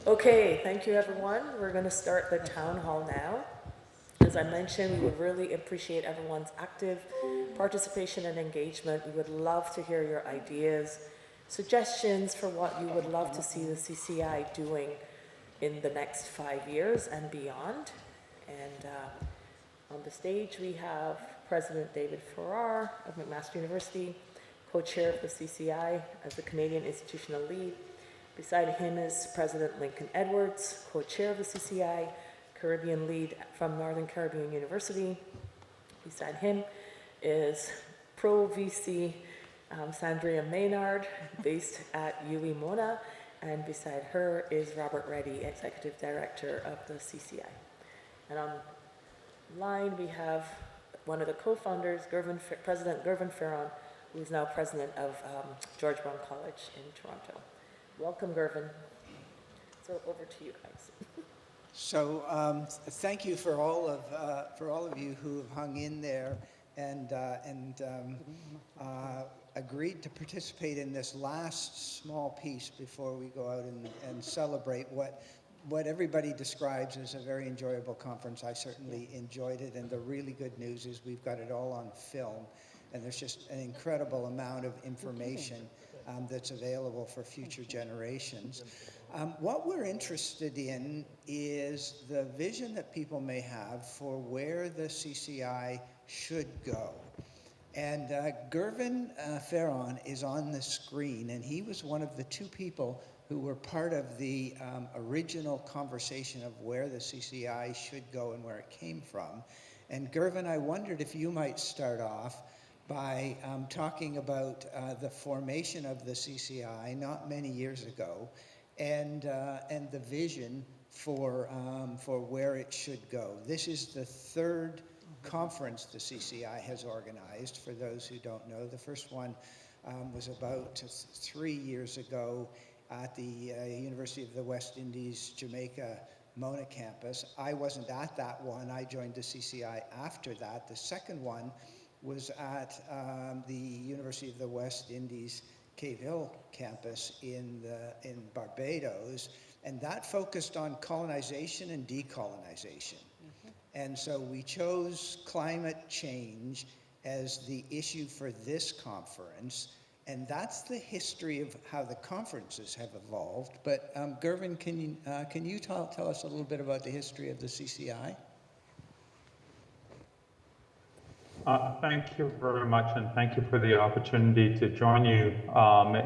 Okay, thank you everyone. We're going to start the town hall now. As I mentioned, we would really appreciate everyone's active participation and engagement. We would love to hear your ideas, suggestions for what you would love to see the CCI doing in the next 5 years and beyond. And on the stage we have President David Farrar of McMaster University, co-chair of the CCI as the Canadian Institutional Lead. Beside him is President Lincoln Edwards, co-chair of the CCI, Caribbean Lead from Northern Caribbean University. Beside him is Pro VC Sandria Maynard, based at UWI Mona, and beside her is Robert Reddy, Executive Director of the CCI. And online we have one of the co-founders, President Gervin Ferron, who is now president of George Brown College in Toronto. Welcome, Gervin. So over to you guys. So thank you for all of you who have hung in there and agreed to participate in this last small piece before we go out and celebrate what everybody describes as a very enjoyable conference. I certainly enjoyed it, and the really good news is we've got it all on film, and there's just an incredible amount of information that's available for future generations. What we're interested in is the vision that people may have for where the CCI should go. And Gervin Ferron is on the screen, and he was one of the two people who were part of the original conversation of where the CCI should go and where it came from. And Gervin, I wondered if you might start off by talking about the formation of the CCI not many years ago, and the vision for where it should go. This is the third conference the CCI has organized, for those who don't know. The first one was about 3 years ago at the University of the West Indies, Jamaica, Mona campus. I wasn't at that one. I joined the CCI after that. The second one was at the University of the West Indies Cave Hill campus in Barbados, and that focused on colonization and decolonization. And so we chose climate change as the issue for this conference, and that's the history of how the conferences have evolved. But Gervin, can you tell us a little bit about the history of the CCI? Thank you very much, and thank you for the opportunity to join you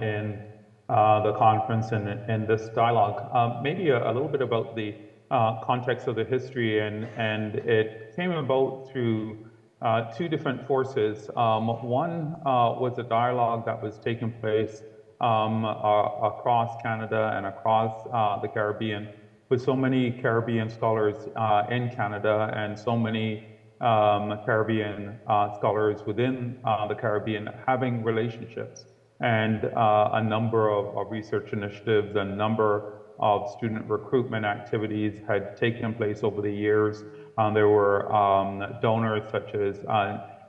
in the conference and in this dialogue. Maybe a little bit about the context of the history, and it came about through two different forces. One was a dialogue that was taking place across Canada and across the Caribbean, with so many Caribbean scholars in Canada and so many Caribbean scholars within the Caribbean having relationships, and a number of research initiatives, a number of student recruitment activities had taken place over the years. There were donors such as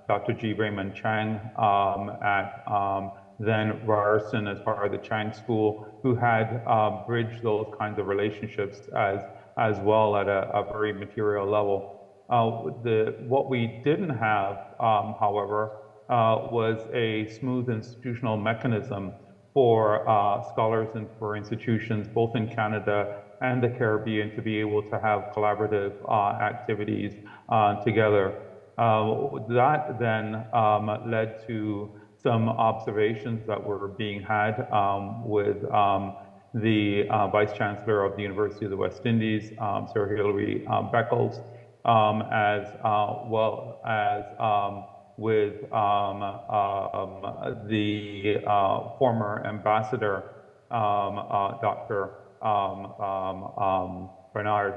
Dr. G. Raymond Chang at then Ryerson as part of the Chang School, who had bridged those kinds of relationships as well at a very material level. What we didn't have, however, was a smooth institutional mechanism for scholars and for institutions, both in Canada and the Caribbean, to be able to have collaborative activities together. That then led to some observations that were being had with the Vice Chancellor of the University of the West Indies, Sir Hilary Beckles, as well as with the former ambassador, Dr. Bernard,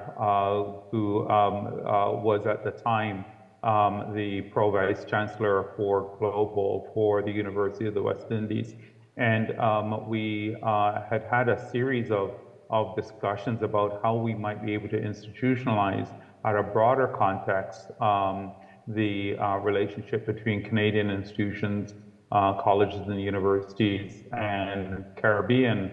who was at the time the Pro-Vice Chancellor for Global for the University of the West Indies. And we had a series of discussions about how we might be able to institutionalize at a broader context the relationship between Canadian institutions, colleges and universities, and Caribbean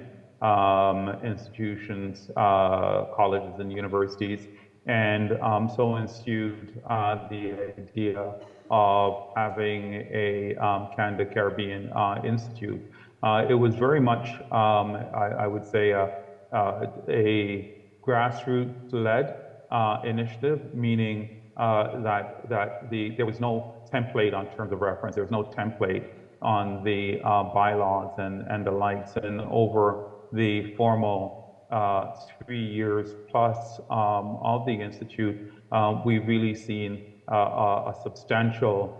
institutions, colleges and universities. And so ensued the idea of having a Canada Caribbean Institute. It was very much, I would say, a grassroots-led initiative, meaning that there was no template on terms of reference. There was no template on the bylaws and the likes. And over the formal 3 years plus of the Institute, we've really seen a substantial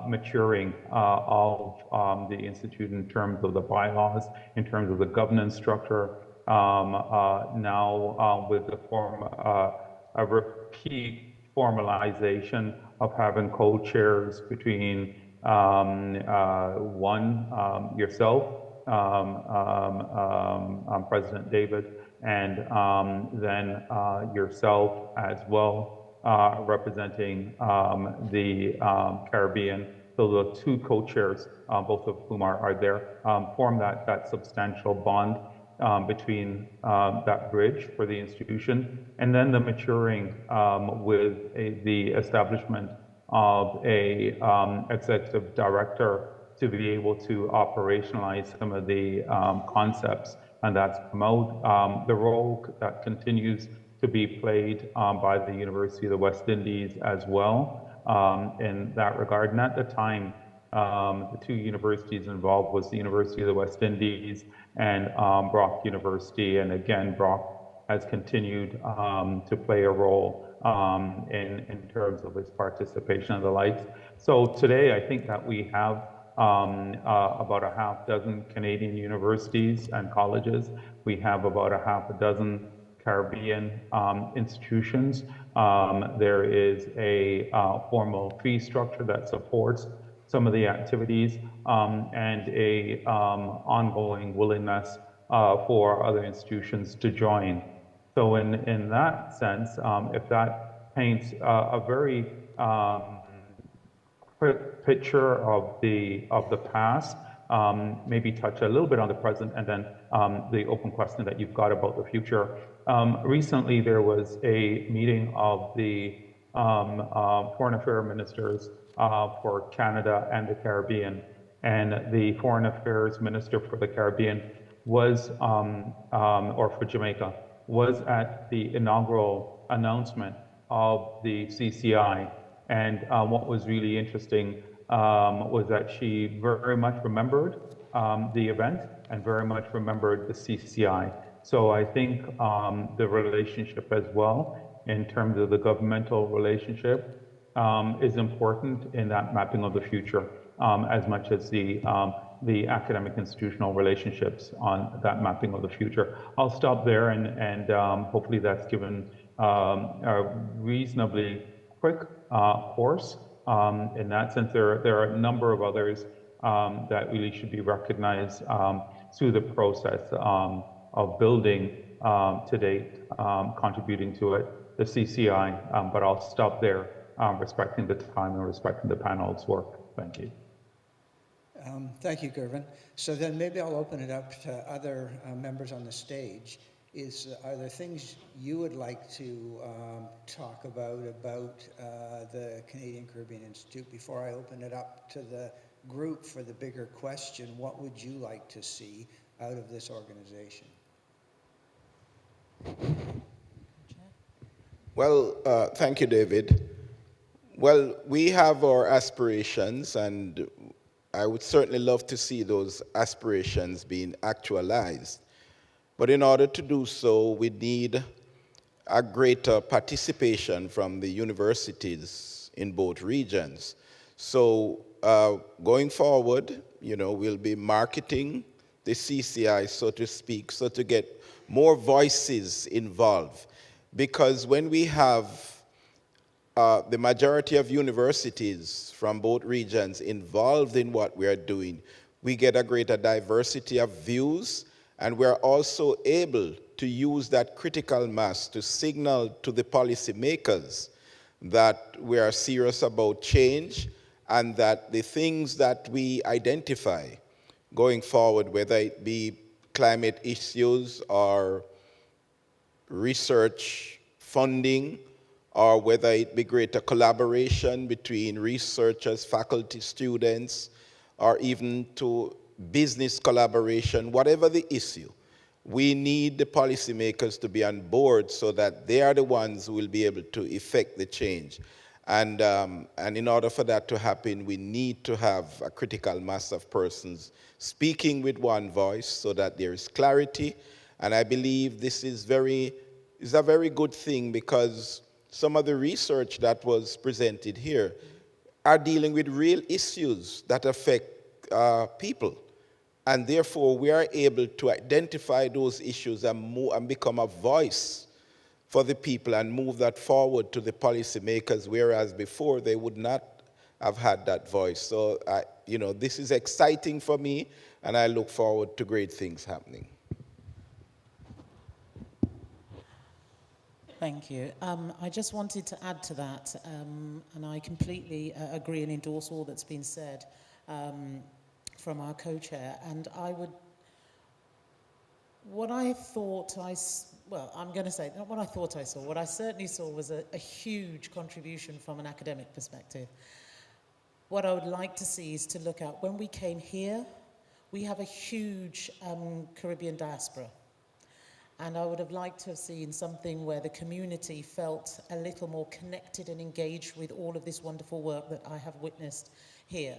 maturing of the Institute in terms of the bylaws, in terms of the governance structure. Now with the a repeat formalization of having co-chairs between yourself, President David, and then yourself as well, representing the Caribbean. So the two co-chairs, both of whom are there, form that substantial bond between that bridge for the institution, and then the maturing with the establishment of a executive director to be able to operationalize some of the concepts, and that's promote the role that continues to be played by the University of the West Indies as well in that regard. And at the time, the two universities involved was the University of the West Indies and Brock University, and again, Brock has continued to play a role in terms of its participation and the likes. So today, I think that we have about a half dozen Canadian universities and colleges. We have about a half a dozen Caribbean institutions. There is a formal fee structure that supports some of the activities and a ongoing willingness for other institutions to join. So in that sense, if that paints a very quick picture of the past, maybe touch a little bit on the present, and then the open question that you've got about the future. Recently, there was a meeting of the foreign affairs ministers for Canada and the Caribbean, and the foreign affairs minister for the Caribbean was, or for Jamaica, was at the inaugural announcement of the CCI. And what was really interesting was that she very much remembered the event and very much remembered the CCI. So I think the relationship as well, in terms of the governmental relationship, is important in that mapping of the future, as much as the academic institutional relationships on that mapping of the future. I'll stop there, and hopefully that's given a reasonably quick course. In that sense, there are a number of others that really should be recognized through the process of building to date, contributing to it, the CCI, but I'll stop there, respecting the time and respecting the panel's work. Thank you. Thank you, Gervin. So then maybe I'll open it up to other members on the stage. Are there things you would like to talk about the Canadian Caribbean Institute before I open it up to the group for the bigger question? What would you like to see out of this organization? Well, thank you, David. Well, we have our aspirations, and I would certainly love to see those aspirations being actualized. But in order to do so, we need a greater participation from the universities in both regions. So going forward, we'll be marketing the CCI, so to speak, so to get more voices involved. Because when we have the majority of universities from both regions involved in what we are doing, we get a greater diversity of views, and we're also able to use that critical mass to signal to the policymakers that we are serious about change, and that the things that we identify going forward, whether it be climate issues or research funding, or whether it be greater collaboration between researchers, faculty, students, or even to business collaboration, whatever the issue, we need the policymakers to be on board so that they are the ones who will be able to effect the change. And in order for that to happen, we need to have a critical mass of persons speaking with one voice so that there is clarity. And I believe this is a very good thing, because some of the research that was presented here are dealing with real issues that affect people. And therefore, we are able to identify those issues and become a voice for the people and move that forward to the policymakers, whereas before they would not have had that voice. So, this is exciting for me, and I look forward to great things happening. Thank you. I just wanted to add to that, and I completely agree and endorse all that's been said from our co-chair. And what I certainly saw was a huge contribution from an academic perspective. What I would like to see is to look at, when we came here, we have a huge Caribbean diaspora. And I would have liked to have seen something where the community felt a little more connected and engaged with all of this wonderful work that I have witnessed here.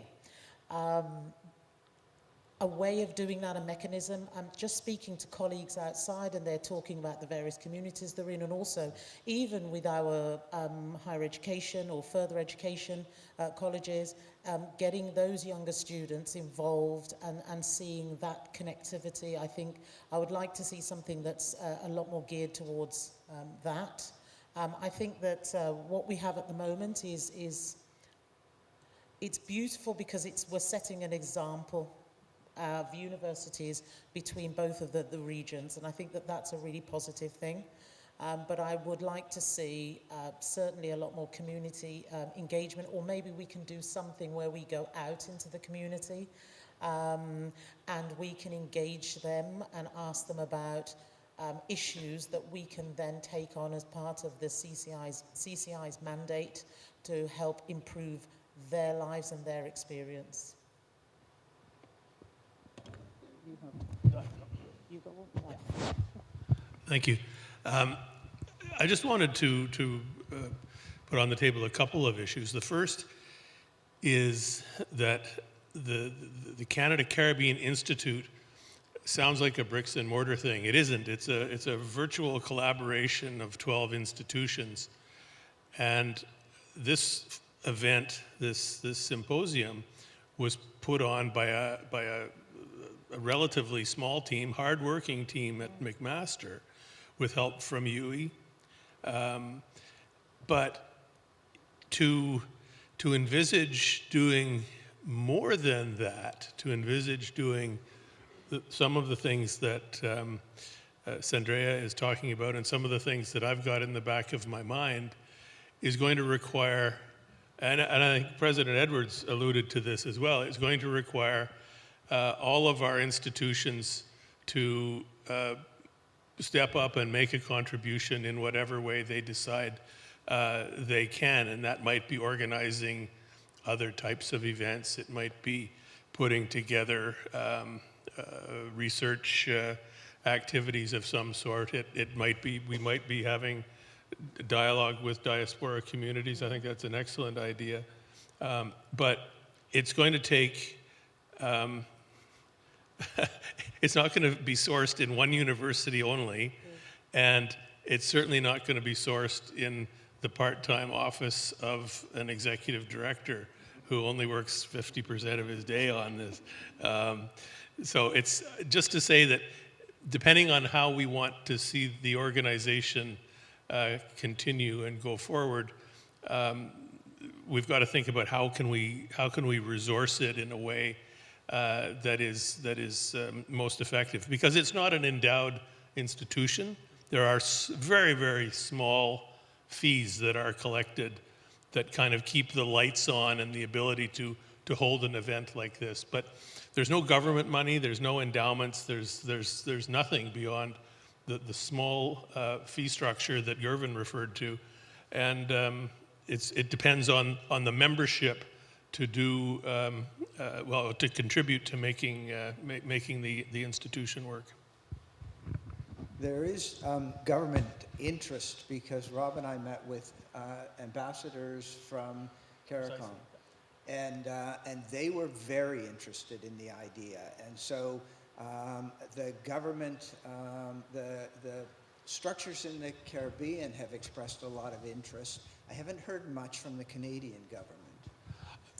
A way of doing that, a mechanism. I'm just speaking to colleagues outside, and they're talking about the various communities they're in, and also even with our higher education or further education colleges, getting those younger students involved and seeing that connectivity. I think I would like to see something that's a lot more geared towards that. I think that what we have at the moment is it's beautiful because we're setting an example of universities between both of the regions, and I think that that's a really positive thing. But I would like to see certainly a lot more community engagement, or maybe we can do something where we go out into the community and we can engage them and ask them about issues that we can then take on as part of the CCI's mandate to help improve their lives and their experience. Thank you. I just wanted to put on the table a couple of issues. The first is that the Canada Caribbean Institute sounds like a bricks and mortar thing. It isn't. It's a virtual collaboration of 12 institutions, and this event, this symposium, was put on by a relatively small team, hard-working team at McMaster, with help from UE. But to envisage doing more than that, to envisage doing some of the things that Sandrea is talking about, and some of the things that I've got in the back of my mind, is going to require, and I think President Edwards alluded to this as well, it's going to require all of our institutions to step up and make a contribution in whatever way they decide they can. And that might be organizing other types of events. It might be putting together research activities of some sort. It might be, we might be having dialogue with diaspora communities. I think that's an excellent idea. But it's going to take, it's not going to be sourced in one university only, and it's certainly not going to be sourced in the part-time office of an executive director who only works 50% of his day on this. So it's just to say that depending on how we want to see the organization continue and go forward, we've got to think about how can we resource it in a way that is most effective, because it's not an endowed institution. There are very, very small fees that are collected that kind of keep the lights on and the ability to hold an event like this. But there's no government money, there's no endowments, there's nothing beyond the small fee structure that Gervin referred to, and it depends on the membership to do to contribute to making the institution work. There is government interest because Rob and I met with ambassadors from CARICOM, and they were very interested in the idea. And so the government, the structures in the Caribbean have expressed a lot of interest. I haven't heard much from the Canadian government.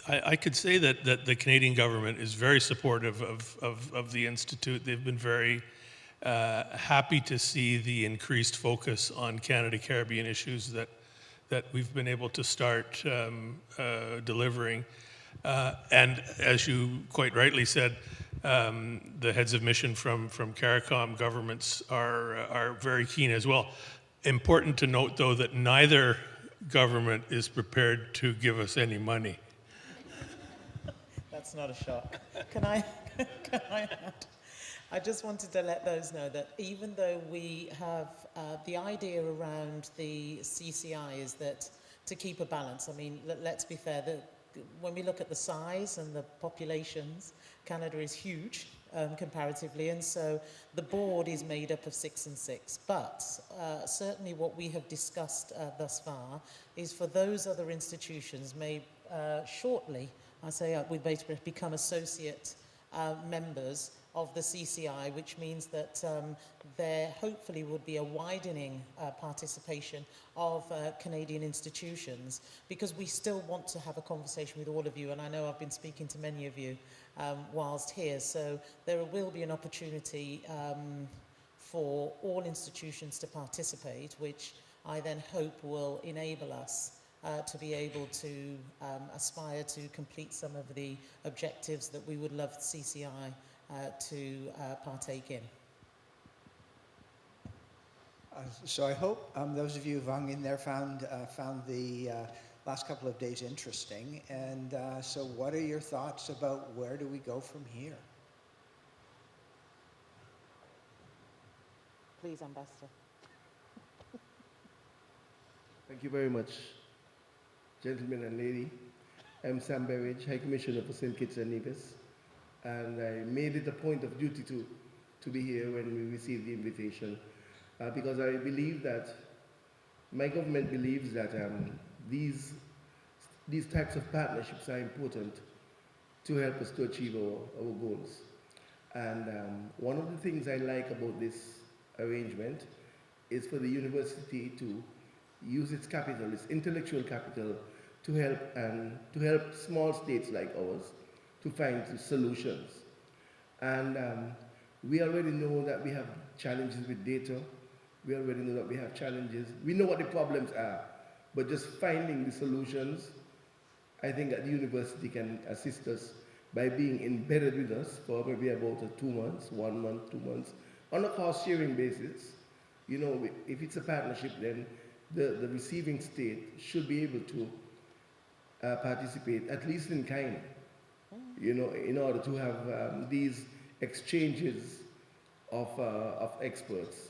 I could say that the Canadian government is very supportive of the Institute. They've been very happy to see the increased focus on Canada-Caribbean issues that we've been able to start delivering. And as you quite rightly said, the heads of mission from CARICOM governments are very keen as well. Important to note, though, that neither government is prepared to give us any money. That's not a shock. Can I add? I just wanted to let those know that even though we have the idea around the CCI is that to keep a balance, I mean, let's be fair, that when we look at the size and the populations, Canada is huge comparatively, and so the board is made up of 6 and 6. But certainly what we have discussed thus far is for those other institutions may shortly, I say we basically become associate members of the CCI, which means that there hopefully would be a widening participation of Canadian institutions, because we still want to have a conversation with all of you, and I know I've been speaking to many of you whilst here, so there will be an opportunity for all institutions to participate, which I then hope will enable us to be able to aspire to complete some of the objectives that we would love CCI to partake in. So I hope those of you who've hung in there found the last couple of days interesting. And so what are your thoughts about where do we go from here? Please, Ambassador. Thank you very much, gentlemen and lady. I'm Sam Berridge, High Commissioner for St. Kitts and Nevis, and I made it a point of duty to be here when we received the invitation, because I believe that my government believes that these types of partnerships are important to help us to achieve our goals. And one of the things I like about this arrangement is for the university to use its capital, its intellectual capital, to help small states like ours to find solutions. And we already know that we have challenges with data. We already know that we have challenges. We know what the problems are, but just finding the solutions, I think that the university can assist us by being embedded with us for maybe about 2 months, 1 month, 2 months, on a cost-sharing basis. You know, if it's a partnership, then the receiving state should be able to participate, at least in kind, you know, in order to have these exchanges of experts.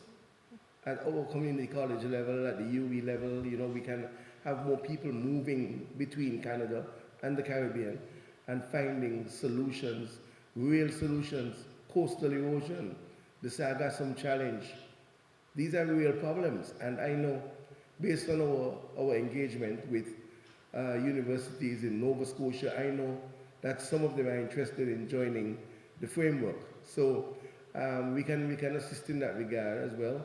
At our community college level, at the UE level, you know, we can have more people moving between Canada and the Caribbean and finding solutions, real solutions, coastal erosion, the Sargassum challenge. These are real problems, and I know, based on our engagement with universities in Nova Scotia, I know that some of them are interested in joining the framework. So we can assist in that regard as well,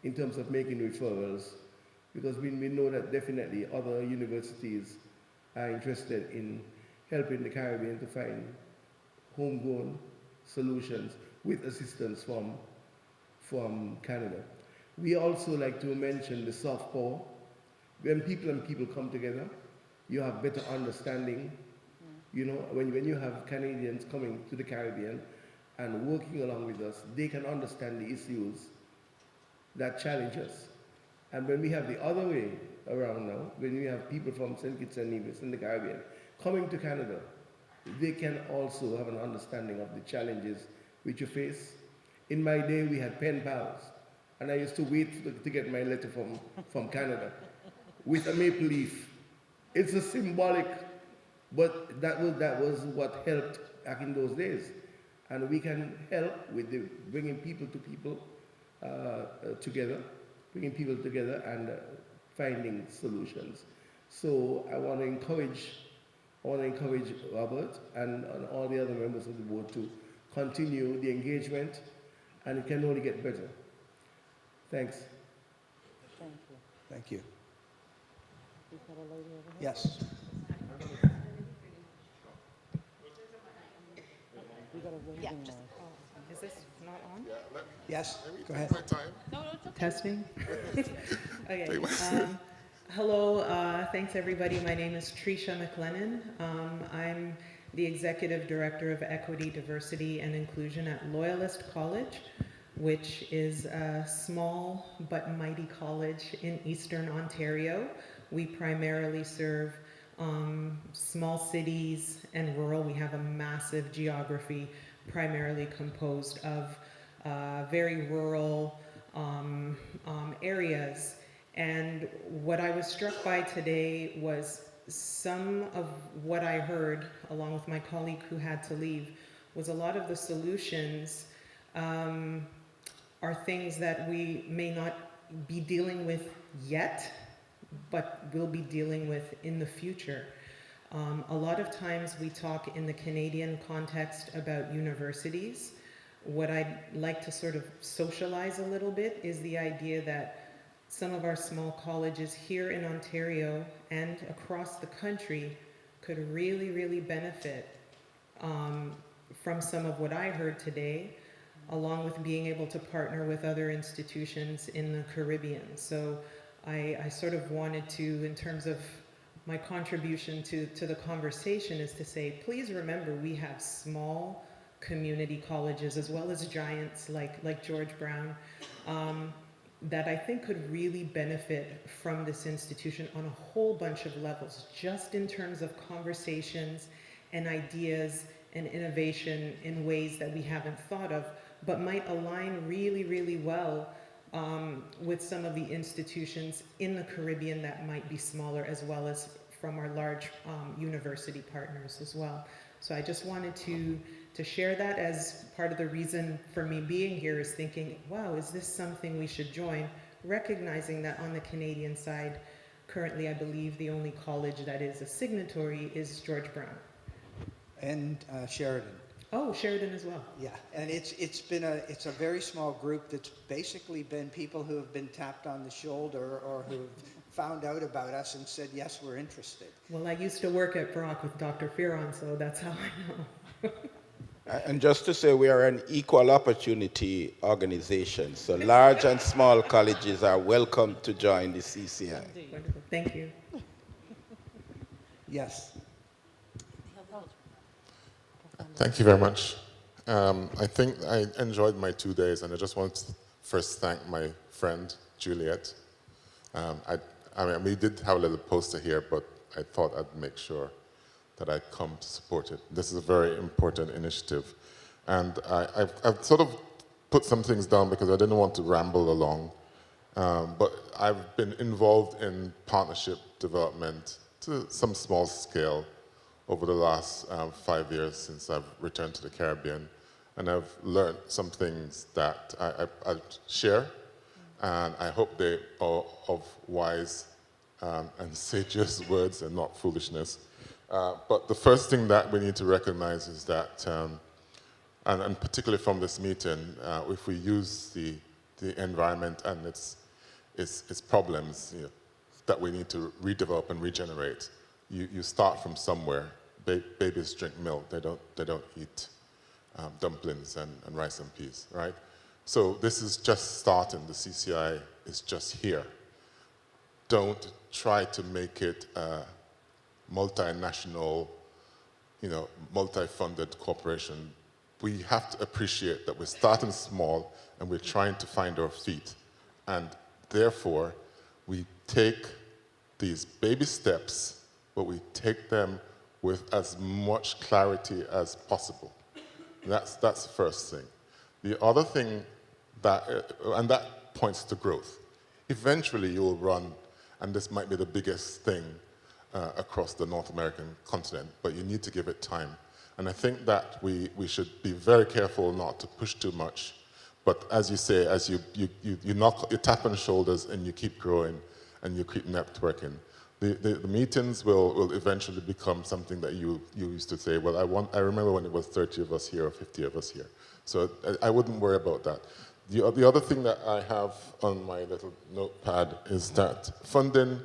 in terms of making referrals, because we know that definitely other universities are interested in helping the Caribbean to find homegrown solutions with assistance from Canada. We also like to mention the soft power. When people and people come together, you have better understanding. You know, when you have Canadians coming to the Caribbean and working along with us, they can understand the issues that challenge us. And when we have the other way around now, when we have people from St. Kitts and Nevis in the Caribbean coming to Canada they can also have an understanding of the challenges which you face. In my day, we had pen pals, and I used to wait to get my letter from Canada with a maple leaf. It's a symbolic, but that was what helped back in those days. And we can help with bringing people to people together, bringing people together and finding solutions. So I want to encourage Robert and all the other members of the board to continue the engagement, and it can only get better. Thanks. Thank you. Thank you. We've got a lady over here. Yes. We've got a roving mic. Is this not on? Yes, go ahead. Testing? Okay. Hello, thanks everybody. My name is Trisha McLennan. I'm the Executive Director of Equity, Diversity, and Inclusion at Loyalist College, which is a small but mighty college in Eastern Ontario. We primarily serve small cities and rural. We have a massive geography, primarily composed of very rural areas. And what I was struck by today was some of what I heard, along with my colleague who had to leave, was a lot of the solutions are things that we may not be dealing with yet, but will be dealing with in the future. A lot of times we talk in the Canadian context about universities. What I'd like to sort of socialize a little bit is the idea that some of our small colleges here in Ontario and across the country could really, really benefit from some of what I heard today, along with being able to partner with other institutions in the Caribbean. So I sort of wanted to, in terms of my contribution to the conversation, is to say, please remember we have small community colleges as well as giants like George Brown that I think could really benefit from this institution on a whole bunch of levels, just in terms of conversations and ideas and innovation in ways that we haven't thought of, but might align really, really well with some of the institutions in the Caribbean that might be smaller, as well as from our large university partners as well. So I just wanted to share that as part of the reason for me being here, is thinking, wow, is this something we should join? Recognizing that on the Canadian side, currently I believe the only college that is a signatory is George Brown. And Sheridan. Oh, Sheridan as well. Yeah, and it's a very small group that's basically been people who have been tapped on the shoulder or who've found out about us and said, yes, we're interested. Well, I used to work at Brock with Dr. Fearon, so that's how I know. And just to say, we are an equal opportunity organization, so large and small colleges are welcome to join the CCI. Wonderful. Thank you. Yes. Thank you very much. I think I enjoyed my 2 days, and I just want to first thank my friend, Juliet. I mean, we did have a little poster here, but I thought I'd make sure that I'd come to support it. This is a very important initiative. And I've sort of put some things down because I didn't want to ramble along. But I've been involved in partnership development to some small scale over the last 5 years since I've returned to the Caribbean. And I've learned some things that I share, and I hope they are of wise and sagacious words and not foolishness. But the first thing that we need to recognize is that, and particularly from this meeting, if we use the environment and its problems, you know, that we need to redevelop and regenerate, you start from somewhere. Babies drink milk; they don't eat dumplings and rice and peas, right? So this is just starting. The CCI is just here. Don't try to make it a multinational, you know, multi-funded corporation. We have to appreciate that we're starting small and we're trying to find our feet, and therefore we take these baby steps, but we take them with as much clarity as possible. That's the first thing. The other thing and that points to growth. Eventually you will run, and this might be the biggest thing across the North American continent, but you need to give it time. And I think that we should be very careful not to push too much. But as you say, as you tap on the shoulders and you keep growing and you keep networking, the meetings will eventually become something that you used to say, well, I remember when it was 30 of us here or 50 of us here. So I wouldn't worry about that. The other thing that I have on my little notepad is that funding,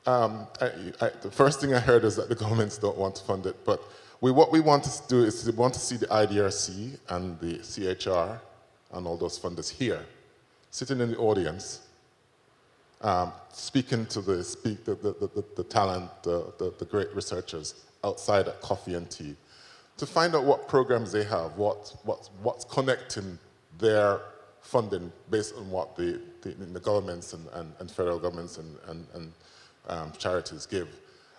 the first thing I heard is that the governments don't want to fund it, but what we want to do is we want to see the IDRC and the CHR and all those funders here, sitting in the audience, speaking to the talent, the great researchers outside at coffee and tea, to find out what programs they have, what's connecting their funding based on what the governments and federal governments and charities give,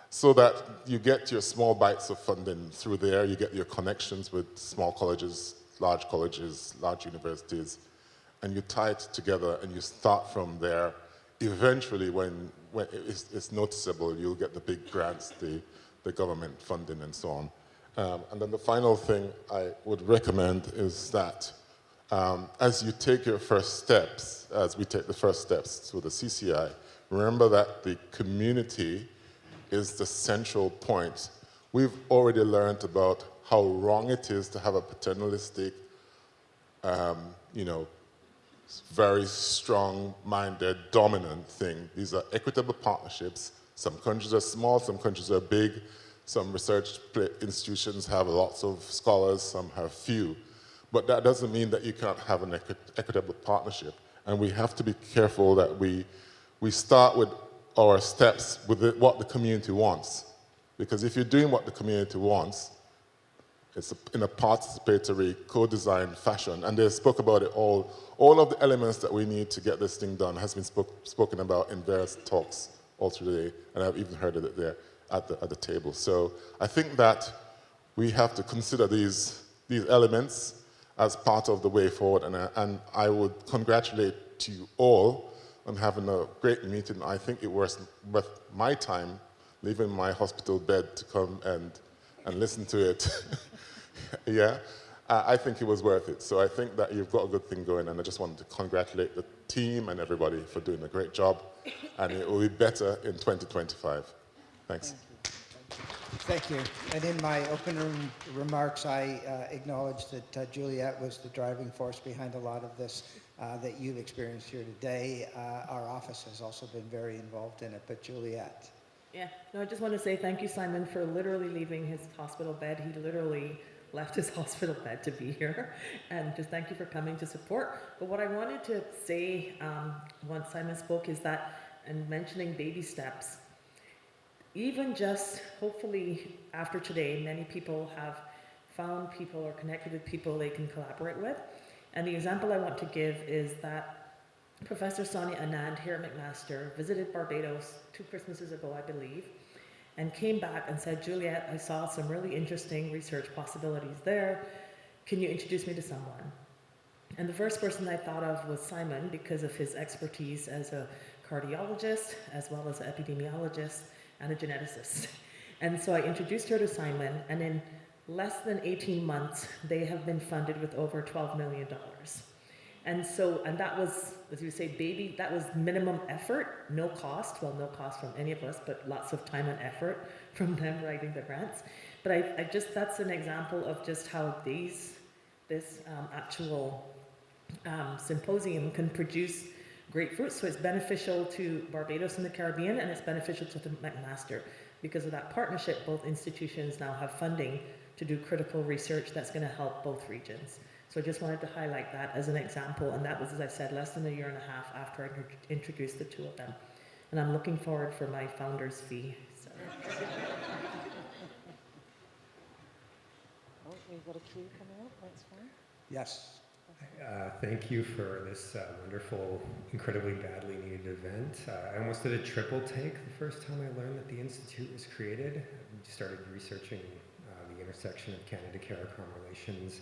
so that you get your small bites of funding through there, you get your connections with small colleges, large universities, and you tie it together and you start from there. Eventually, when it's noticeable, you'll get the big grants, the government funding and so on. And then the final thing I would recommend is that as you take your first steps, as we take the first steps through the CCI, remember that the community is the central point. We've already learned about how wrong it is to have a paternalistic, very strong-minded, dominant thing. These are equitable partnerships. Some countries are small, some countries are big. Some research institutions have lots of scholars, some have few. But that doesn't mean that you can't have an equitable partnership. And we have to be careful that we start with our steps with what the community wants. Because if you're doing what the community wants, it's in a participatory, co-designed fashion. And they spoke about it all of the elements that we need to get this thing done has been spoken about in various talks all through the day, and I've even heard of it there at the table. So I think that we have to consider these elements as part of the way forward, and I would congratulate you all on having a great meeting. I think it was worth my time leaving my hospital bed to come and listen to it. Yeah, I think it was worth it. So I think that you've got a good thing going, and I just wanted to congratulate the team and everybody for doing a great job, and it will be better in 2025. Thanks. Thank you. And in my opening remarks, I acknowledged that Juliet was the driving force behind a lot of this that you've experienced here today. Our office has also been very involved in it, but Juliet. Yeah, no, I just want to say thank you, Simon, for literally leaving his hospital bed. He literally left his hospital bed to be here, and just thank you for coming to support. But what I wanted to say once Simon spoke is that, and mentioning baby steps, even just hopefully after today, many people have found people or connected with people they can collaborate with. And the example I want to give is that Professor Sonia Anand here at McMaster visited Barbados 2 Christmases ago, I believe, and came back and said, Juliet, I saw some really interesting research possibilities there. Can you introduce me to someone? And the first person I thought of was Simon, because of his expertise as a cardiologist, as well as an epidemiologist and a geneticist. And so I introduced her to Simon, and in less than 18 months, they have been funded with over $12 million. And that was, as you say, that was minimum effort, no cost. Well, no cost from any of us, but lots of time and effort from them writing the grants. But that's an example of just how this actual symposium can produce great fruits. So it's beneficial to Barbados and the Caribbean, and it's beneficial to the McMaster. Because of that partnership, both institutions now have funding to do critical research that's going to help both regions. So I just wanted to highlight that as an example, and that was, as I said, less than a year and a half after I introduced the 2 of them. And I'm looking forward for my founder's fee. So. Oh, we've got a queue coming up, that's fine. Yes. Thank you for this wonderful, incredibly badly needed event. I almost did a triple take the first time I learned that the Institute was created. started researching the intersection of Canada-CARICOM relations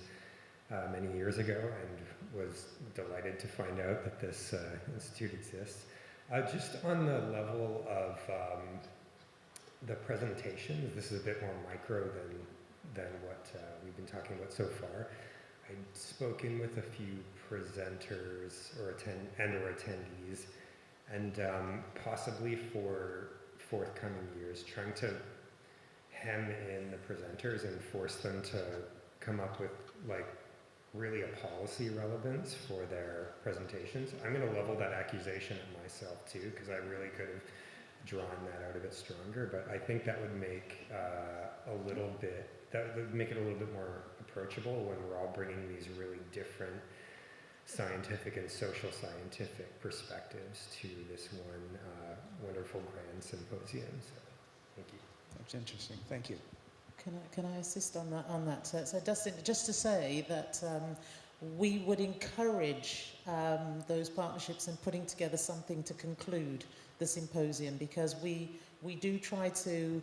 many years ago, and was delighted to find out that this institute exists. Just on the level of the presentations, this is a bit more micro than what we've been talking about so far. I'd spoken with a few presenters or attendees, and possibly for forthcoming years, trying to hem in the presenters and force them to come up with like really a policy relevance for their presentations. I'm going to level that accusation at myself too, because I really could have drawn that out a bit stronger, but I think that would make that would make it a little bit more approachable when we're all bringing these really different scientific and social scientific perspectives to this one wonderful grand symposium. So, thank you. That's interesting. Thank you. Can I assist on that? So Dustin, just to say that we would encourage those partnerships and putting together something to conclude the symposium, because we do try to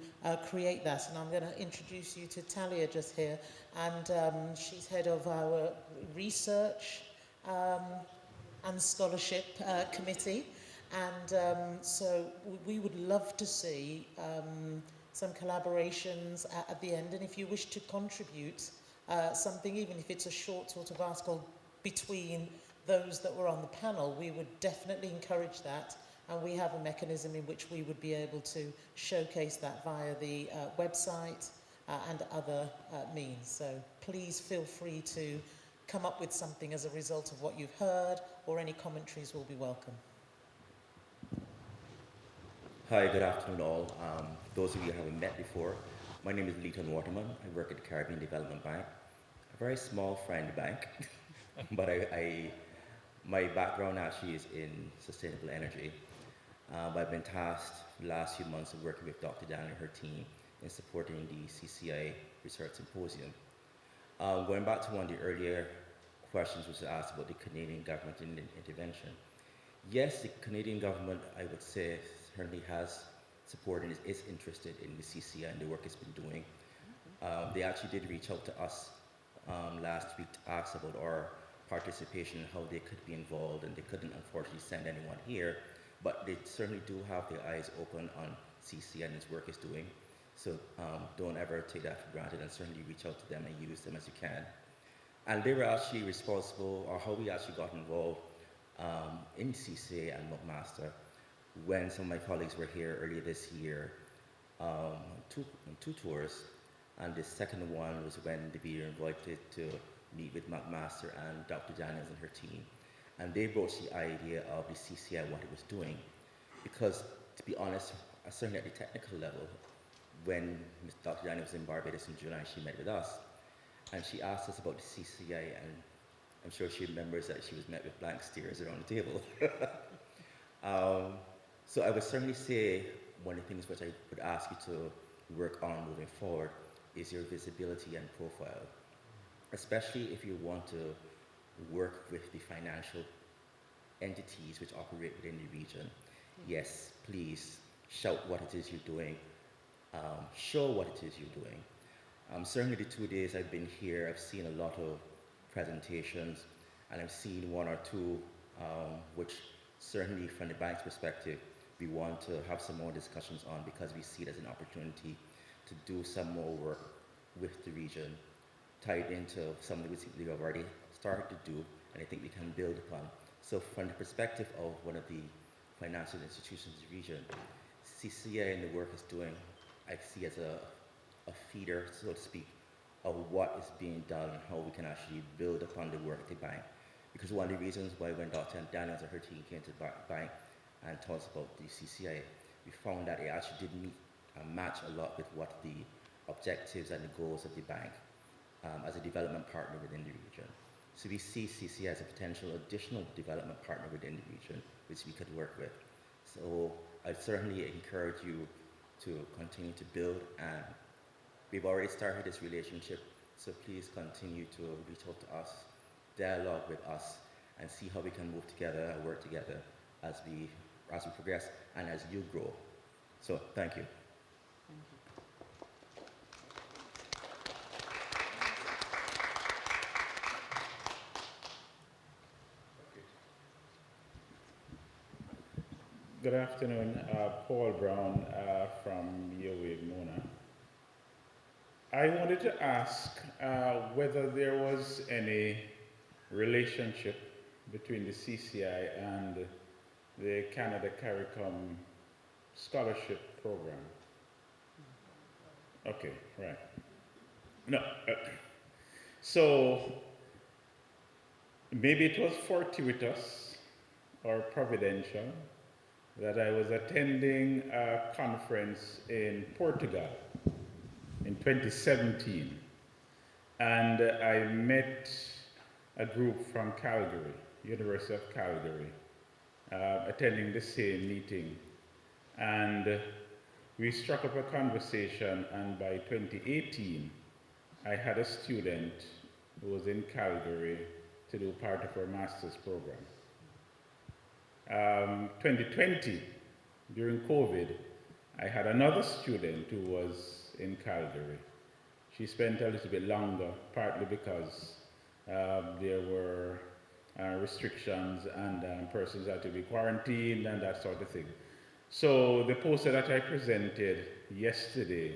create that. And I'm going to introduce you to Talia just here, and she's head of our research and scholarship committee. And so we would love to see some collaborations at the end, and if you wish to contribute something, even if it's a short sort of article between those that were on the panel, we would definitely encourage that, and we have a mechanism in which we would be able to showcase that via the website and other means. So please feel free to come up with something as a result of what you've heard, or any commentaries will be welcome. Hi, good afternoon all. Those of you who haven't met before, my name is Leighton Waterman. I work at the Caribbean Development Bank, a very small friend bank, but my background actually is in sustainable energy. I've been tasked the last few months of working with Dr. Daniel and her team in supporting the CCI Research Symposium. Going back to one of the earlier questions which was asked about the Canadian government intervention. Yes, the Canadian government, I would say, certainly has supported and is interested in the CCI and the work it's been doing. They actually did reach out to us last week to ask about our participation and how they could be involved, and they couldn't unfortunately send anyone here, but they certainly do have their eyes open on CCI and its work it's doing. So don't ever take that for granted, and certainly reach out to them and use them as you can. And they were actually responsible, or how we actually got involved in CCA and McMaster when some of my colleagues were here earlier this year, two tours, and the second one was when we were invited to meet with McMaster and Dr. Daniels and her team. And they broached the idea of the CCI, what it was doing. Because, to be honest, certainly at the technical level, when Dr. Daniels was in Barbados in July, she met with us, and she asked us about the CCI, and I'm sure she remembers that she was met with blank stares around the table. So I would certainly say one of the things which I would ask you to work on moving forward is your visibility and profile, especially if you want to work with the financial entities which operate within the region. Yes, please shout what it is you're doing, show what it is you're doing. Certainly the 2 days I've been here, I've seen a lot of presentations, and I've seen one or two which certainly from the bank's perspective we want to have some more discussions on, because we see it as an opportunity to do some more work with the region, tied into something which we have already started to do, and I think we can build upon. So from the perspective of one of the financial institutions in the region, CCI and the work it's doing, I see as a feeder, so to speak, of what is being done and how we can actually build upon the work of the bank. Because one of the reasons why when Dr. Daniels and her team came to the bank and told us about the CCI, we found that it actually did meet and match a lot with what the objectives and the goals of the bank as a development partner within the region. So we see CCI as a potential additional development partner within the region, which we could work with. So I certainly encourage you to continue to build, and we've already started this relationship, so please continue to reach out to us, dialogue with us, and see how we can move together and work together as we progress and as you grow. So thank you. Good afternoon. Paul Brown from UAE Mona. I wanted to ask whether there was any relationship between the CCI and the Canada CARICOM scholarship program. Okay, right. No, so maybe it was fortuitous or providential that I was attending a conference in Portugal in 2017, and I met a group from Calgary, University of Calgary, attending the same meeting. And we struck up a conversation, and by 2018, I had a student who was in Calgary to do part of her master's program. 2020, during COVID, I had another student who was in Calgary. She spent a little bit longer, partly because there were restrictions and persons had to be quarantined and that sort of thing. So the poster that I presented yesterday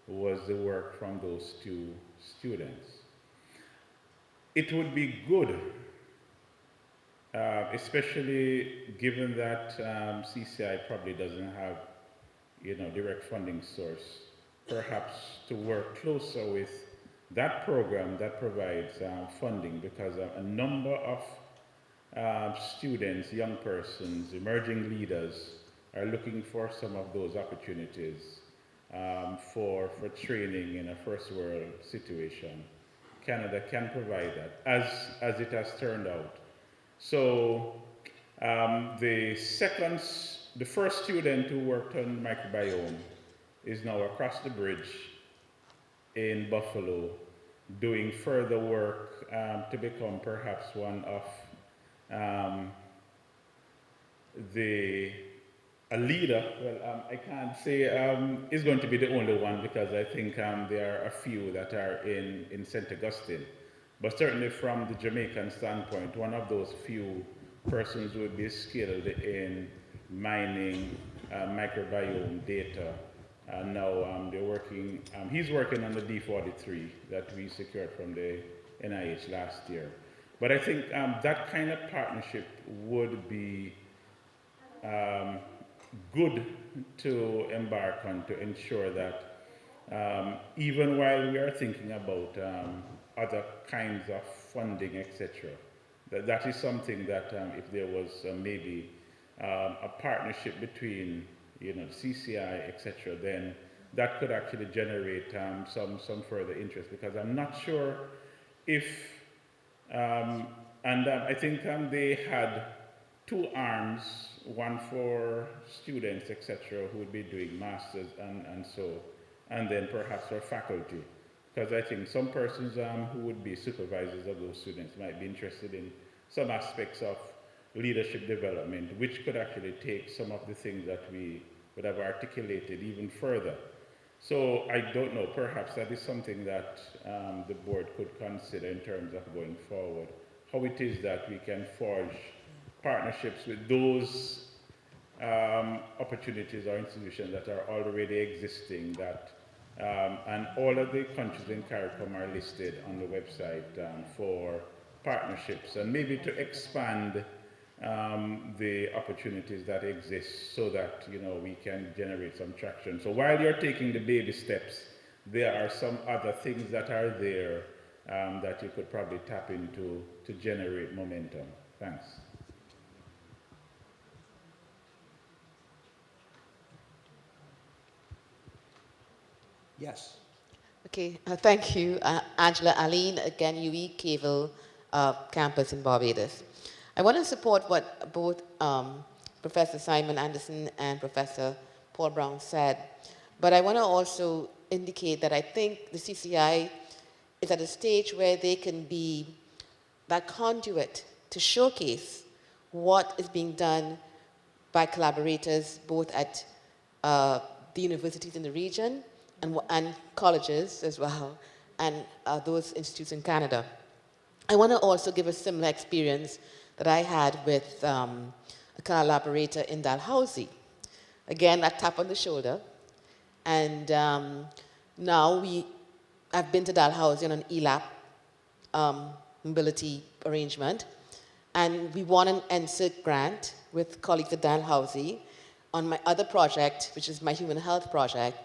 was the work from those two students. It would be good, especially given that CCI probably doesn't have, direct funding source, perhaps to work closer with that program that provides funding, because a number of students, young persons, emerging leaders are looking for some of those opportunities for training in a first world situation. Canada can provide that, as it has turned out. So the first student who worked on microbiome is now across the bridge in Buffalo doing further work to become perhaps one of a leader. Well, I can't say is going to be the only one, because I think there are a few that are in St. Augustine. But certainly from the Jamaican standpoint, one of those few persons would be skilled in mining microbiome data. Now they're working, he's working on the D43 that we secured from the NIH last year. But I think that kind of partnership would be good to embark on, to ensure that even while we are thinking about other kinds of funding, etc., that is something that if there was maybe a partnership between CCI, etc., then that could actually generate some further interest, because I'm not sure if, I think they had two arms, one for students, etc., who would be doing masters and then perhaps for faculty, because I think some persons who would be supervisors of those students might be interested in some aspects of leadership development, which could actually take some of the things that we would have articulated even further. So I don't know, perhaps that is something that the board could consider in terms of going forward, how it is that we can forge partnerships with those opportunities or institutions that are already existing, that and all of the countries in CARICOM are listed on the website for partnerships, and maybe to expand the opportunities that exist, so that we can generate some traction. So while you're taking the baby steps, there are some other things that are there that you could probably tap into to generate momentum. Thanks. Yes. Okay, thank you. Angela Aline, again, UE Cable campus in Barbados. I want to support what both Professor Simon Anderson and Professor Paul Brown said, but I want to also indicate that I think the CCI is at a stage where they can be that conduit to showcase what is being done by collaborators both at the universities in the region and colleges as well, and those institutes in Canada. I want to also give a similar experience that I had with a collaborator in Dalhousie. Again, a tap on the shoulder. And now I've been to Dalhousie on an ELAP mobility arrangement, and we won an NSERC grant with colleagues at Dalhousie. On my other project, which is my human health project,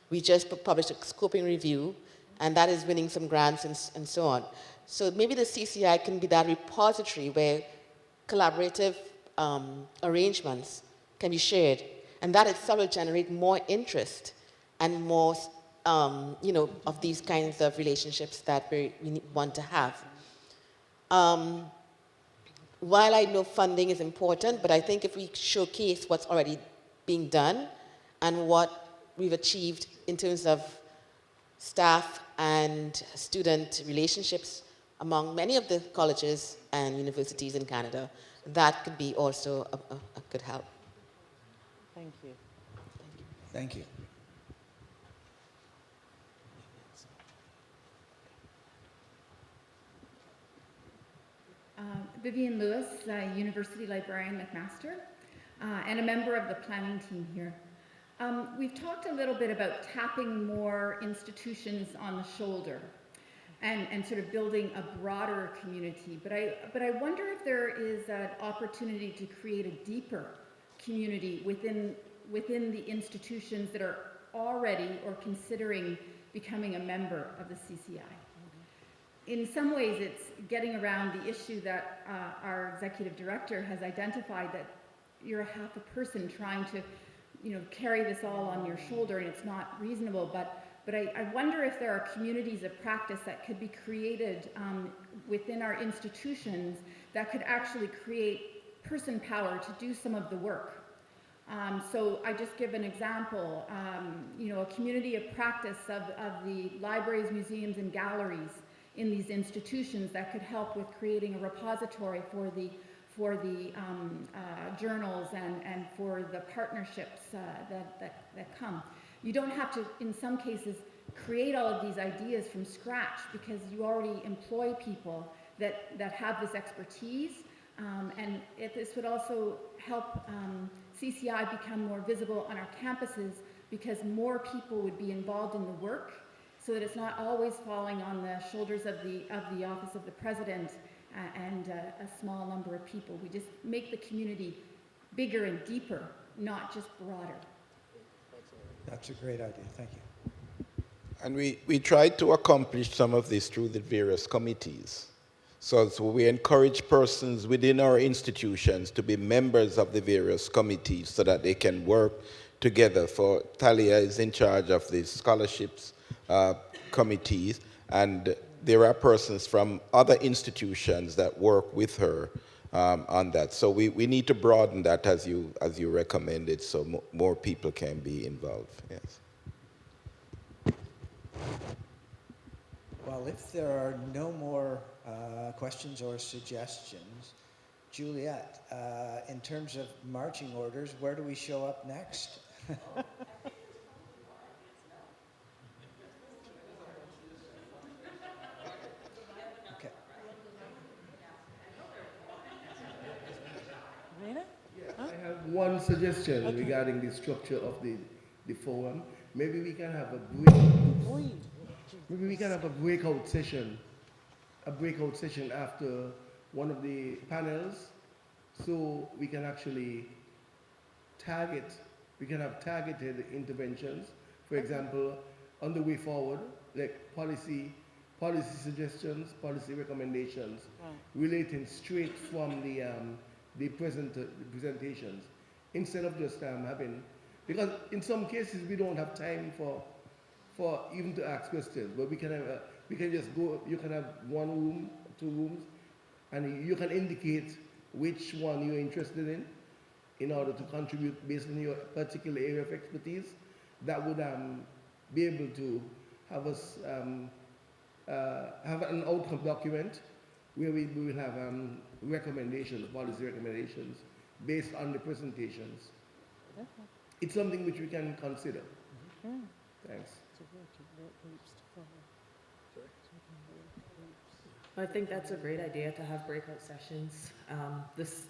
we just published a scoping review, and that is winning some grants and so on. So maybe the CCI can be that repository where collaborative arrangements can be shared, and that itself will generate more interest and more, of these kinds of relationships that we want to have. While I know funding is important, but I think if we showcase what's already being done and what we've achieved in terms of staff and student relationships among many of the colleges and universities in Canada, that could be also a good help. Thank you. Thank you. Vivian Lewis, University Librarian McMaster, and a member of the planning team here. We've talked a little bit about tapping more institutions on the shoulder and sort of building a broader community, but I wonder if there is an opportunity to create a deeper community within the institutions that are already or considering becoming a member of the CCI. In some ways, it's getting around the issue that our executive director has identified, that you're a half a person trying to, carry this all on your shoulder, and it's not reasonable. But I wonder if there are communities of practice that could be created within our institutions that could actually create person power to do some of the work. So I just give an example, a community of practice of the libraries, museums, and galleries in these institutions that could help with creating a repository for the journals and for the partnerships that come. You don't have to, in some cases, create all of these ideas from scratch, because you already employ people that have this expertise, and this would also help CCI become more visible on our campuses, because more people would be involved in the work, so that it's not always falling on the shoulders of the Office of the President and a small number of people. We just make the community bigger and deeper, not just broader. That's a great idea. Thank you. And we tried to accomplish some of this through the various committees. So we encourage persons within our institutions to be members of the various committees so that they can work together. For Talia is in charge of the scholarships committees, and there are persons from other institutions that work with her on that. So we need to broaden that as you recommended, so more people can be involved. Yes. Well, if there are no more questions or suggestions, Juliet, in terms of marching orders, where do we show up next? I have one suggestion regarding the structure of the forum. Maybe we can have a breakout session after one of the panels, so we can actually have targeted interventions. For example, on the way forward, like policy suggestions, policy recommendations, relating straight from the presentations, instead of just having, because in some cases we don't have time for even to ask questions, but we can just go. You can have one room, two rooms, and you can indicate which one you're interested in order to contribute based on your particular area of expertise. That would be able to have us have an outcome document where we will have recommendations, policy recommendations, based on the presentations. It's something which we can consider. Thanks. I think that's a great idea to have breakout sessions. This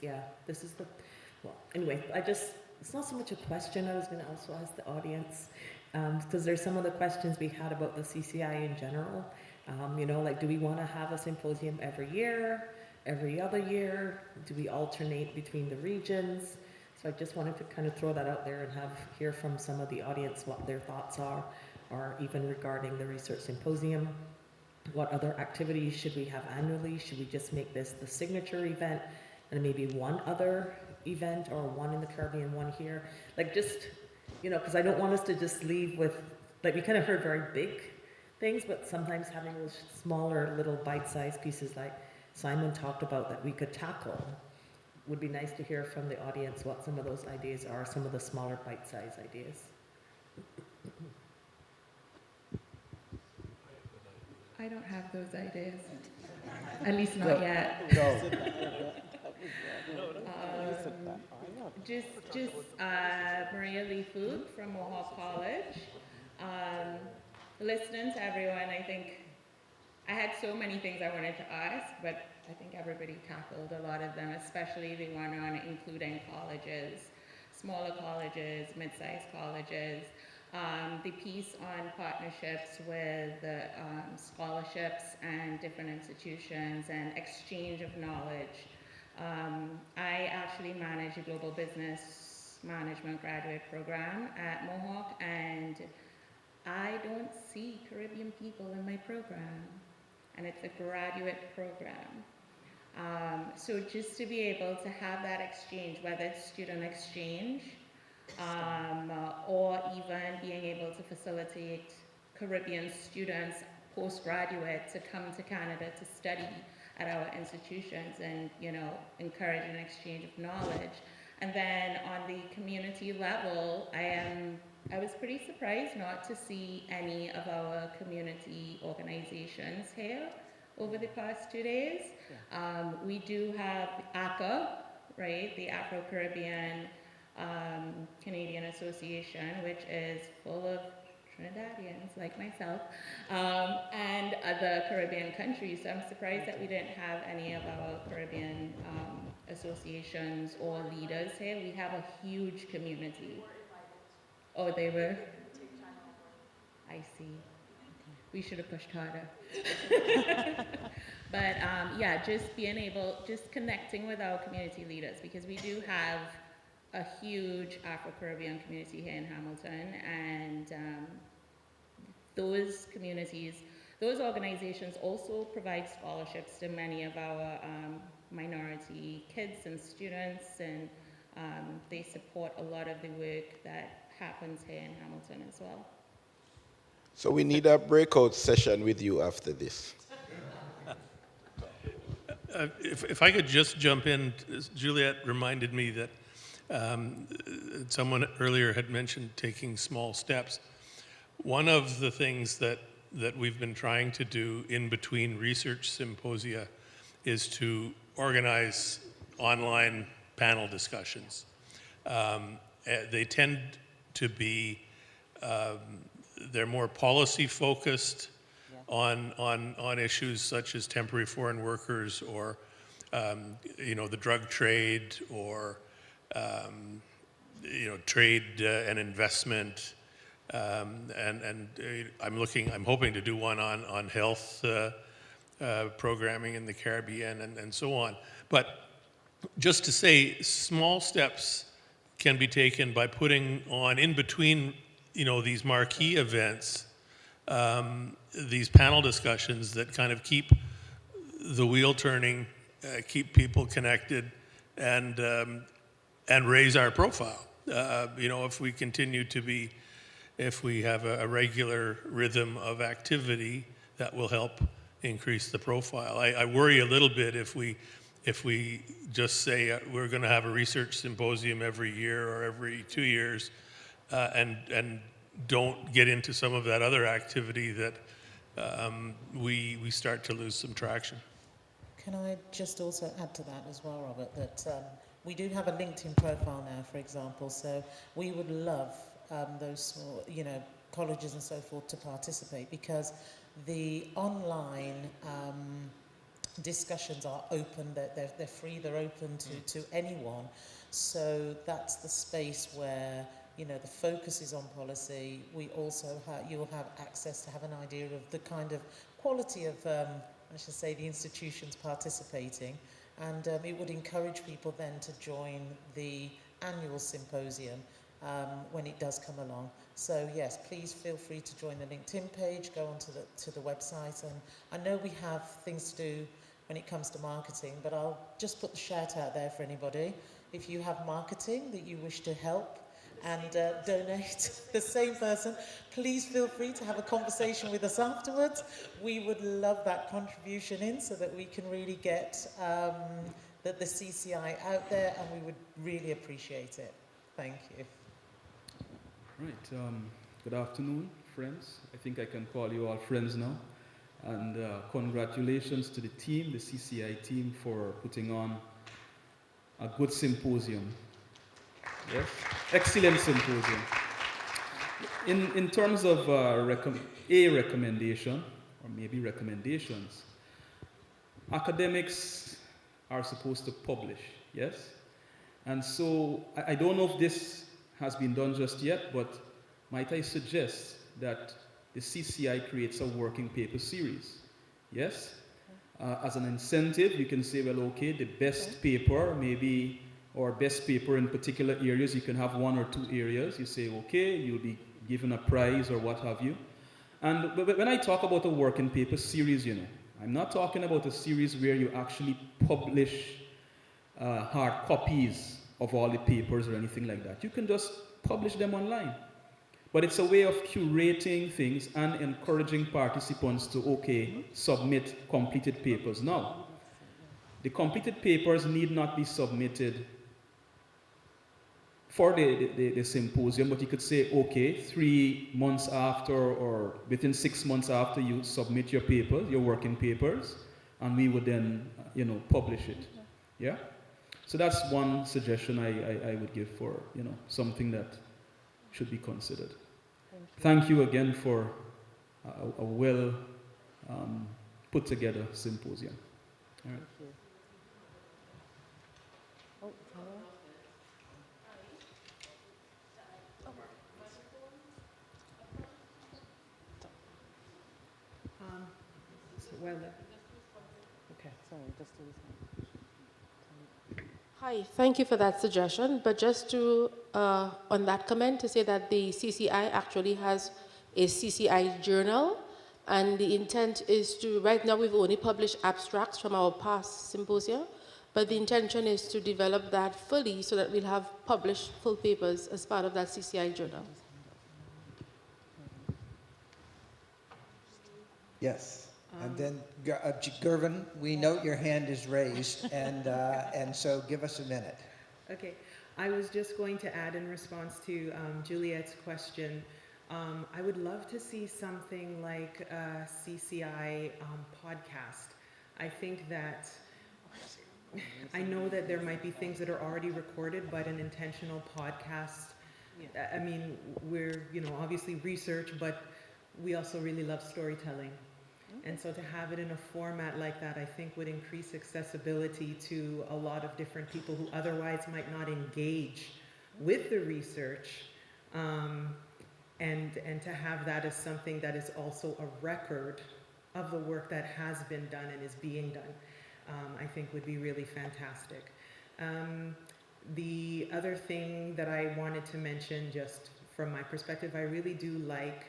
is well, anyway, it's not so much a question, I was going to also ask the audience, because there's some of the questions we had about the CCI in general. Like, do we want to have a symposium every year, every other year? Do we alternate between the regions? So I just wanted to kind of throw that out there and hear from some of the audience what their thoughts are, or even regarding the research symposium. What other activities should we have annually? Should we just make this the signature event and maybe one other event, or one in the Caribbean, one here? Like, just, because I don't want us to just leave with, like, we kind of heard very big things, but sometimes having those smaller little bite-sized pieces like Simon talked about that we could tackle. Would be nice to hear from the audience what some of those ideas are, some of the smaller bite-sized ideas. I don't have those ideas, at least not yet. Just Maria Lee Food from Mohawk College. Listening to everyone, I think I had so many things I wanted to ask, but I think everybody tackled a lot of them, especially the one on including colleges, smaller colleges, mid-sized colleges. The piece on partnerships with scholarships and different institutions and exchange of knowledge. I actually manage a global business management graduate program at Mohawk, and I don't see Caribbean people in my program, and it's a graduate program. So just to be able to have that exchange, whether it's student exchange, or even being able to facilitate Caribbean students, postgraduate, to come to Canada to study at our institutions and, encourage an exchange of knowledge. And then on the community level, I was pretty surprised not to see any of our community organizations here over the past 2 days. Yeah. We do have ACCA, right, the Afro-Caribbean Canadian Association, which is full of Trinidadians like myself, and other Caribbean countries. So I'm surprised that we didn't have any of our Caribbean associations or leaders here. We have a huge community. Oh, they were? I see. We should have pushed harder. But yeah, just connecting with our community leaders, because we do have a huge Afro-Caribbean community here in Hamilton, and those communities, those organizations also provide scholarships to many of our minority kids and students, and they support a lot of the work that happens here in Hamilton as well. So we need a breakout session with you after this. If I could just jump in, Juliet reminded me that someone earlier had mentioned taking small steps. One of the things that we've been trying to do in between research symposia is to organize online panel discussions. They tend to be, they're more policy focused, on issues such as temporary foreign workers, or the drug trade, or trade and investment, and I'm hoping to do one on health programming in the Caribbean, and so on. But just to say, small steps can be taken by putting on, in between these marquee events, these panel discussions that kind of keep the wheel turning, keep people connected, and raise our profile. If we continue to be, if we have a regular rhythm of activity, that will help increase the profile. I worry a little bit if we just say we're going to have a research symposium every year or every 2 years, and don't get into some of that other activity, that we start to lose some traction. Can I just also add to that as well, Robert, that we do have a LinkedIn profile now, for example, so we would love those small, colleges and so forth to participate, because the online discussions are open, they're free, they're open to anyone. So that's the space where, you know, the focus is on policy. We also you'll have access to have an idea of the kind of quality of, I should say, the institutions participating. And it would encourage people then to join the annual symposium when it does come along. So yes, please feel free to join the LinkedIn page, go onto the website, and I know we have things to do when it comes to marketing, but I'll just put the shout out there for anybody. If you have marketing that you wish to help and donate, the same person, please feel free to have a conversation with us afterwards. We would love that contribution in so that we can really get the CCI out there, and we would really appreciate it. Thank you. Right. Good afternoon, friends. I think I can call you all friends now. And congratulations to the team, the CCI team, for putting on a good symposium. Yes, excellent symposium. In terms of a recommendation, or maybe recommendations, academics are supposed to publish, yes? And so I don't know if this has been done just yet, but might I suggest that the CCI creates a working paper series, yes? As an incentive, you can say, well, okay, the best paper, maybe, or best paper in particular areas, you can have 1 or 2 areas. You say, okay, you'll be given a prize or what have you. And when I talk about a working paper series, you know, I'm not talking about a series where you actually publish hard copies of all the papers or anything like that. You can just publish them online. But it's a way of curating things and encouraging participants to, okay, submit completed papers. Now, the completed papers need not be submitted for the symposium, but you could say, okay, 3 months after or within 6 months after you submit your papers, your working papers, and we would then, you know, publish it. Yeah? So that's one suggestion I would give for, you know, something that should be considered. Thank you again for a well put together symposium. All right. Okay, sorry, just do this. Hi, thank you for that suggestion. But just to, on that comment, to say that the CCI actually has a CCI journal, and the intent is to, right now we've only published abstracts from our past symposia, but the intention is to develop that fully so that we'll have published full papers as part of that CCI journal. Yes. And then, Gervin, we note your hand is raised, and so give us a minute. Okay, I was just going to add in response to Juliet's question, I would love to see something like a CCI podcast. I think that, I know that there might be things that are already recorded, but an intentional podcast, I mean, we're, you know, obviously research, but we also really love storytelling. And so to have it in a format like that, I think would increase accessibility to a lot of different people who otherwise might not engage with the research. And to have that as something that is also a record of the work that has been done and is being done, I think would be really fantastic. The other thing that I wanted to mention, just from my perspective, I really do like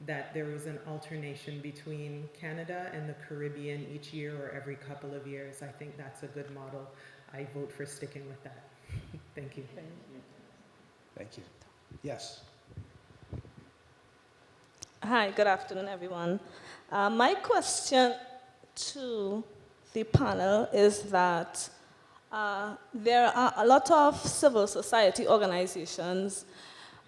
that there was an alternation between Canada and the Caribbean each year or every couple of years. I think that's a good model. I vote for sticking with that. Thank you. Thank you. Thank you. Yes. Hi, good afternoon, everyone. My question to the panel is that there are a lot of civil society organizations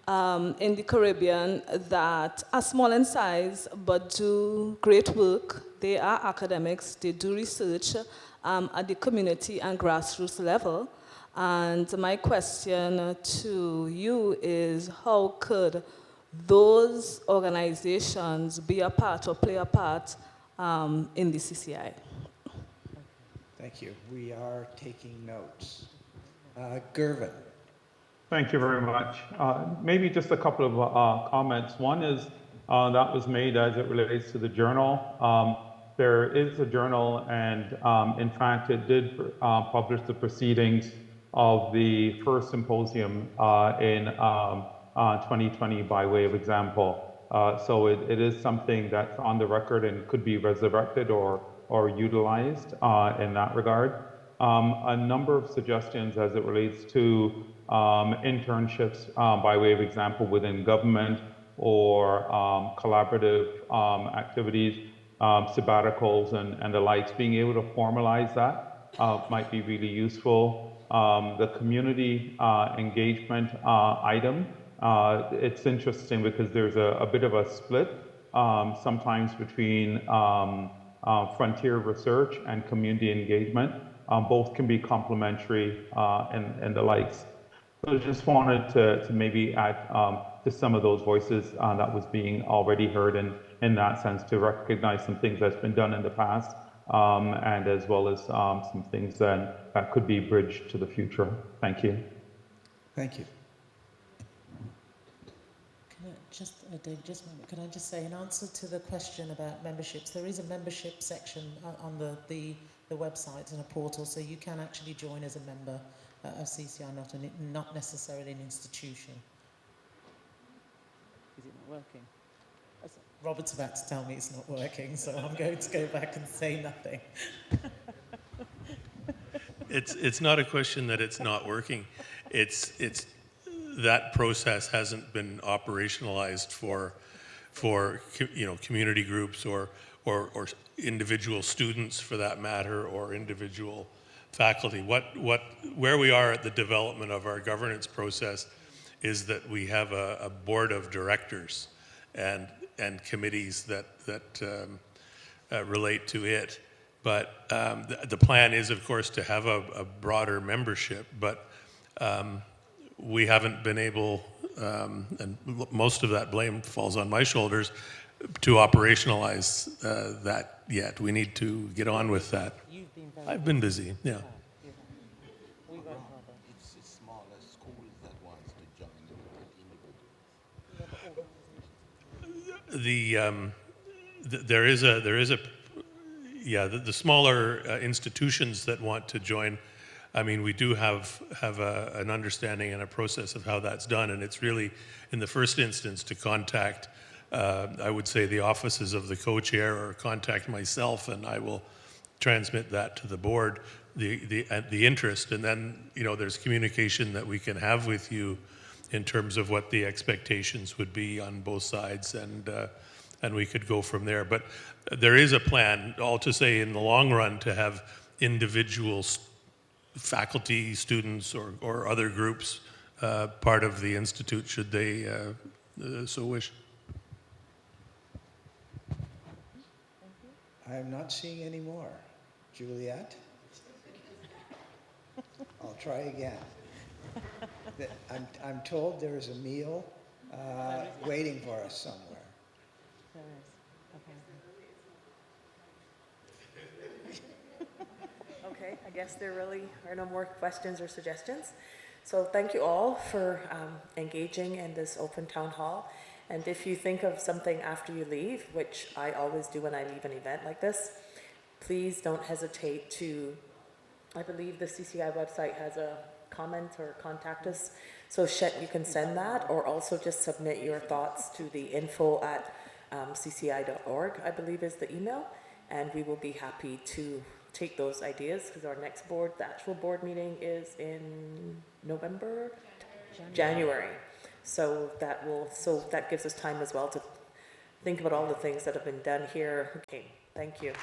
in the Caribbean that are small in size but do great work. They are academics, they do research at the community and grassroots level. And my question to you is, how could those organizations be a part or play a part in the CCI? Thank you. We are taking notes. Gervin. Thank you very much. Maybe just a couple of comments. One is that was made as it relates to the journal. There is a journal, and in fact, it did publish the proceedings of the first symposium in 2020 by way of example. So it is something that's on the record and could be resurrected or utilized in that regard. A number of suggestions as it relates to internships by way of example within government or collaborative activities, sabbaticals and the likes, being able to formalize that might be really useful. The community engagement item, it's interesting because there's a bit of a split sometimes between frontier research and community engagement. Both can be complementary and the likes. So I just wanted to maybe add to some of those voices that was being already heard, and in that sense to recognize some things that's been done in the past, and as well as some things that could be bridged to the future. Thank you. Thank you. Dave, just a moment. Can I just say, in answer to the question about memberships, there is a membership section on the website and a portal, so you can actually join as a member of CCI, not necessarily an institution. Is it not working? Robert's about to tell me it's not working, so I'm going to go back and say nothing. It's not a question that it's not working. It's that process hasn't been operationalized for community groups or individual students for that matter, or individual faculty. Where we are at the development of our governance process is that we have a board of directors and committees that relate to it. But the plan is, of course, to have a broader membership, but we haven't been able, and most of that blame falls on my shoulders, to operationalize that yet. We need to get on with that. I've been busy, yeah. It's smaller schools that wants to join. The smaller institutions that want to join. I mean, we do have an understanding and a process of how that's done, and it's really, in the first instance, to contact, I would say, the offices of the co-chair, or contact myself, and I will transmit that to the board, the interest, and then there's communication that we can have with you in terms of what the expectations would be on both sides, and we could go from there. But there is a plan, all to say, in the long run, to have individual faculty, students, or other groups part of the institute, should they so wish. I am not seeing any more. Juliet? I'll try again. I'm told there is a meal waiting for us somewhere. There is. Okay. Okay, I guess there really are no more questions or suggestions. So thank you all for engaging in this open town hall. And if you think of something after you leave, which I always do when I leave an event like this, please don't hesitate to, I believe the CCI website has a comment or contact us. So you can send that, or also just submit your thoughts to the info@cci.org, I believe is the email. And we will be happy to take those ideas, because our next the actual board meeting is in November? January. So that gives us time as well to think about all the things that have been done here. Okay, thank you.